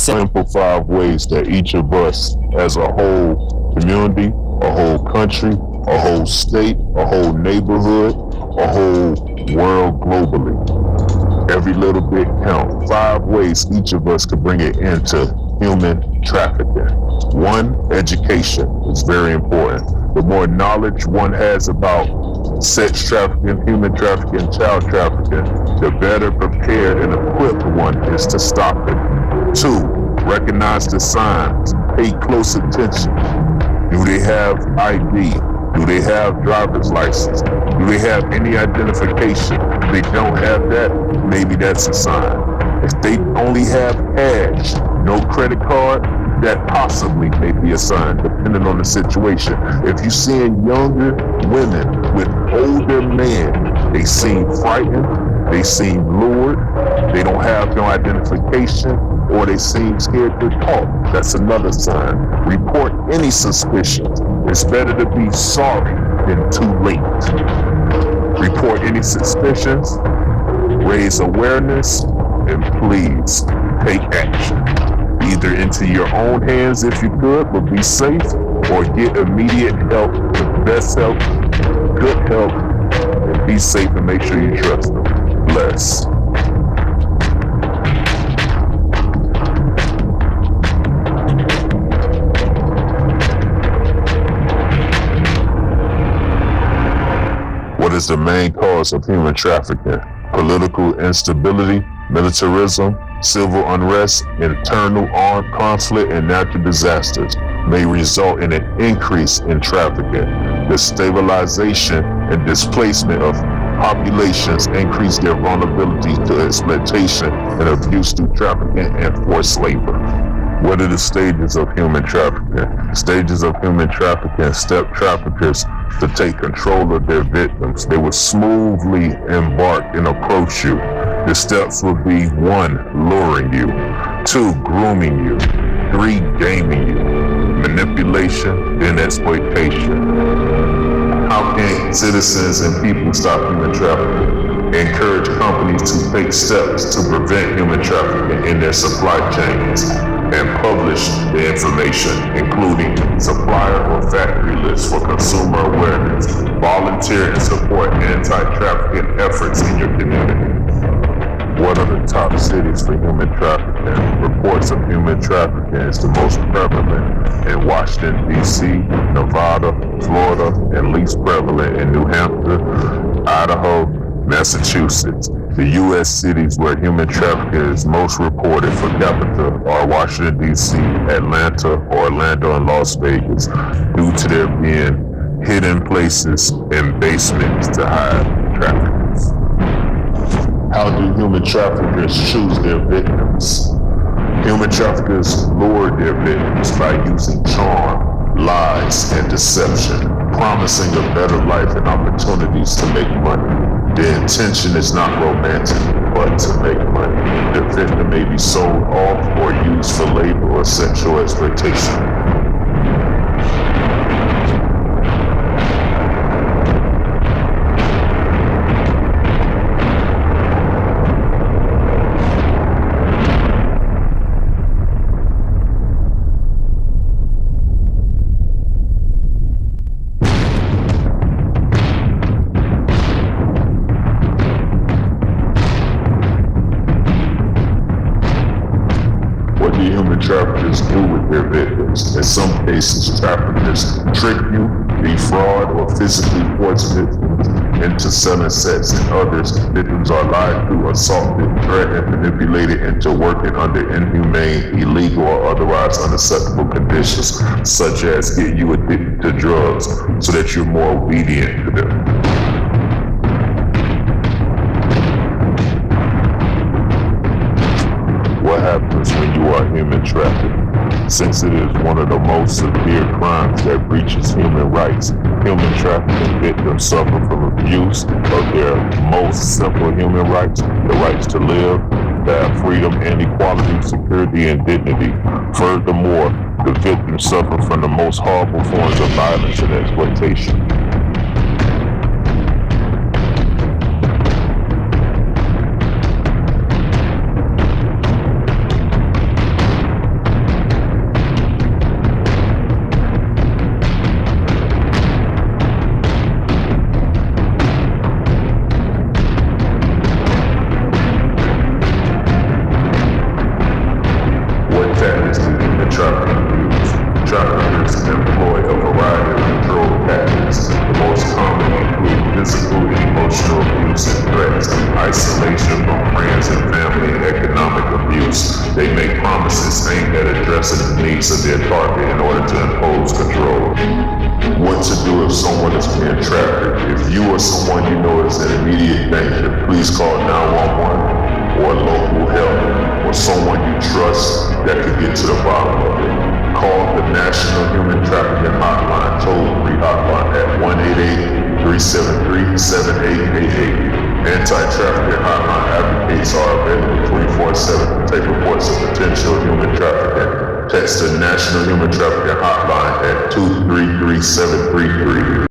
simple 5 ways that each of us as a whole community, a whole country, a whole state, a whole neighborhood, a whole world globally. Every little bit counts. 5 ways each of us could bring it into human trafficking. One, education is very important. The more knowledge one has about sex trafficking, human trafficking, child trafficking, the better prepared and equipped one is to stop it. Two, recognize the signs. Pay close attention. Do they have ID? Do they have driver's license? Do they have any identification? If they don't have that, maybe that's a sign. If they only have cash, no credit card, that possibly may be a sign, depending on the situation. If you're seeing younger women with older men, they seem frightened, they seem lured, they don't have no identification, or they seem scared to talk, that's another sign. Report any suspicions. It's better to be sorry than too late. Report any suspicions, raise awareness, and please take action. Either into your own hands if you could, but be safe, or get immediate help, the best help, good help, and be safe and make sure you trust them. Bless. What is the main cause of human trafficking? Political instability, militarism, civil unrest, internal armed conflict, and natural disasters may result in an increase in trafficking. The stabilization and displacement of populations increase their vulnerability to exploitation and abuse through trafficking and forced labor. What are the stages of human trafficking? Stages of human trafficking step traffickers to take control of their victims. They will smoothly embark and approach you. The steps will be 1, luring you, 2, grooming you, 3, gaming you, manipulation, then exploitation. How can citizens and people stop human trafficking? Encourage companies to take steps to prevent human trafficking in their supply chains and publish the information, including supplier or factory lists for consumer awareness. Volunteer and support anti-trafficking efforts in your community. What are the top cities for human trafficking? Reports of human trafficking is the most prevalent in Washington, D.C., Nevada, Florida, and least prevalent in New Hampshire, Idaho, Massachusetts. The U.S. cities where human trafficking is most reported per capita are Washington, D.C., Atlanta, Orlando, and Las Vegas, due to there being hidden places and basements to hide traffickers. How do human traffickers choose their victims? Human traffickers lure their victims by using charm, lies, and deception, promising a better life and opportunities to make money. The intention is not romantic, but to make money. The victim may be sold off or used for labor or sexual exploitation. Traffickers do with their victims. In some cases, traffickers trick you, defraud, or physically force victims into selling sex. In others, victims are lied to, assaulted, threatened, and manipulated into working under inhumane, illegal, or otherwise unacceptable conditions, such as get you addicted to drugs so that you're more obedient to them. What happens when you are human trafficked? Since it is one of the most severe crimes that breaches human rights, human trafficking victims suffer from abuse of their most simple human rights, the rights to live, to have freedom and equality, security, and dignity. Furthermore, the victims suffer from the most horrible forms of violence and exploitation. physical and emotional abuse and threats, isolation from friends and family, and economic abuse. They make promises aimed at addressing the needs of their target in order to impose control. What to do if someone is being trafficked? If you or someone you know is in immediate danger, please call 911 or local help or someone you trust that could get to the bottom of it. Call the National Human Trafficking Hotline, toll-free hotline at 1-888-373-7888. Anti-trafficking hotline advocates are available 24/7 to take reports of potential human trafficking. Text the National Human Trafficking Hotline at 233733.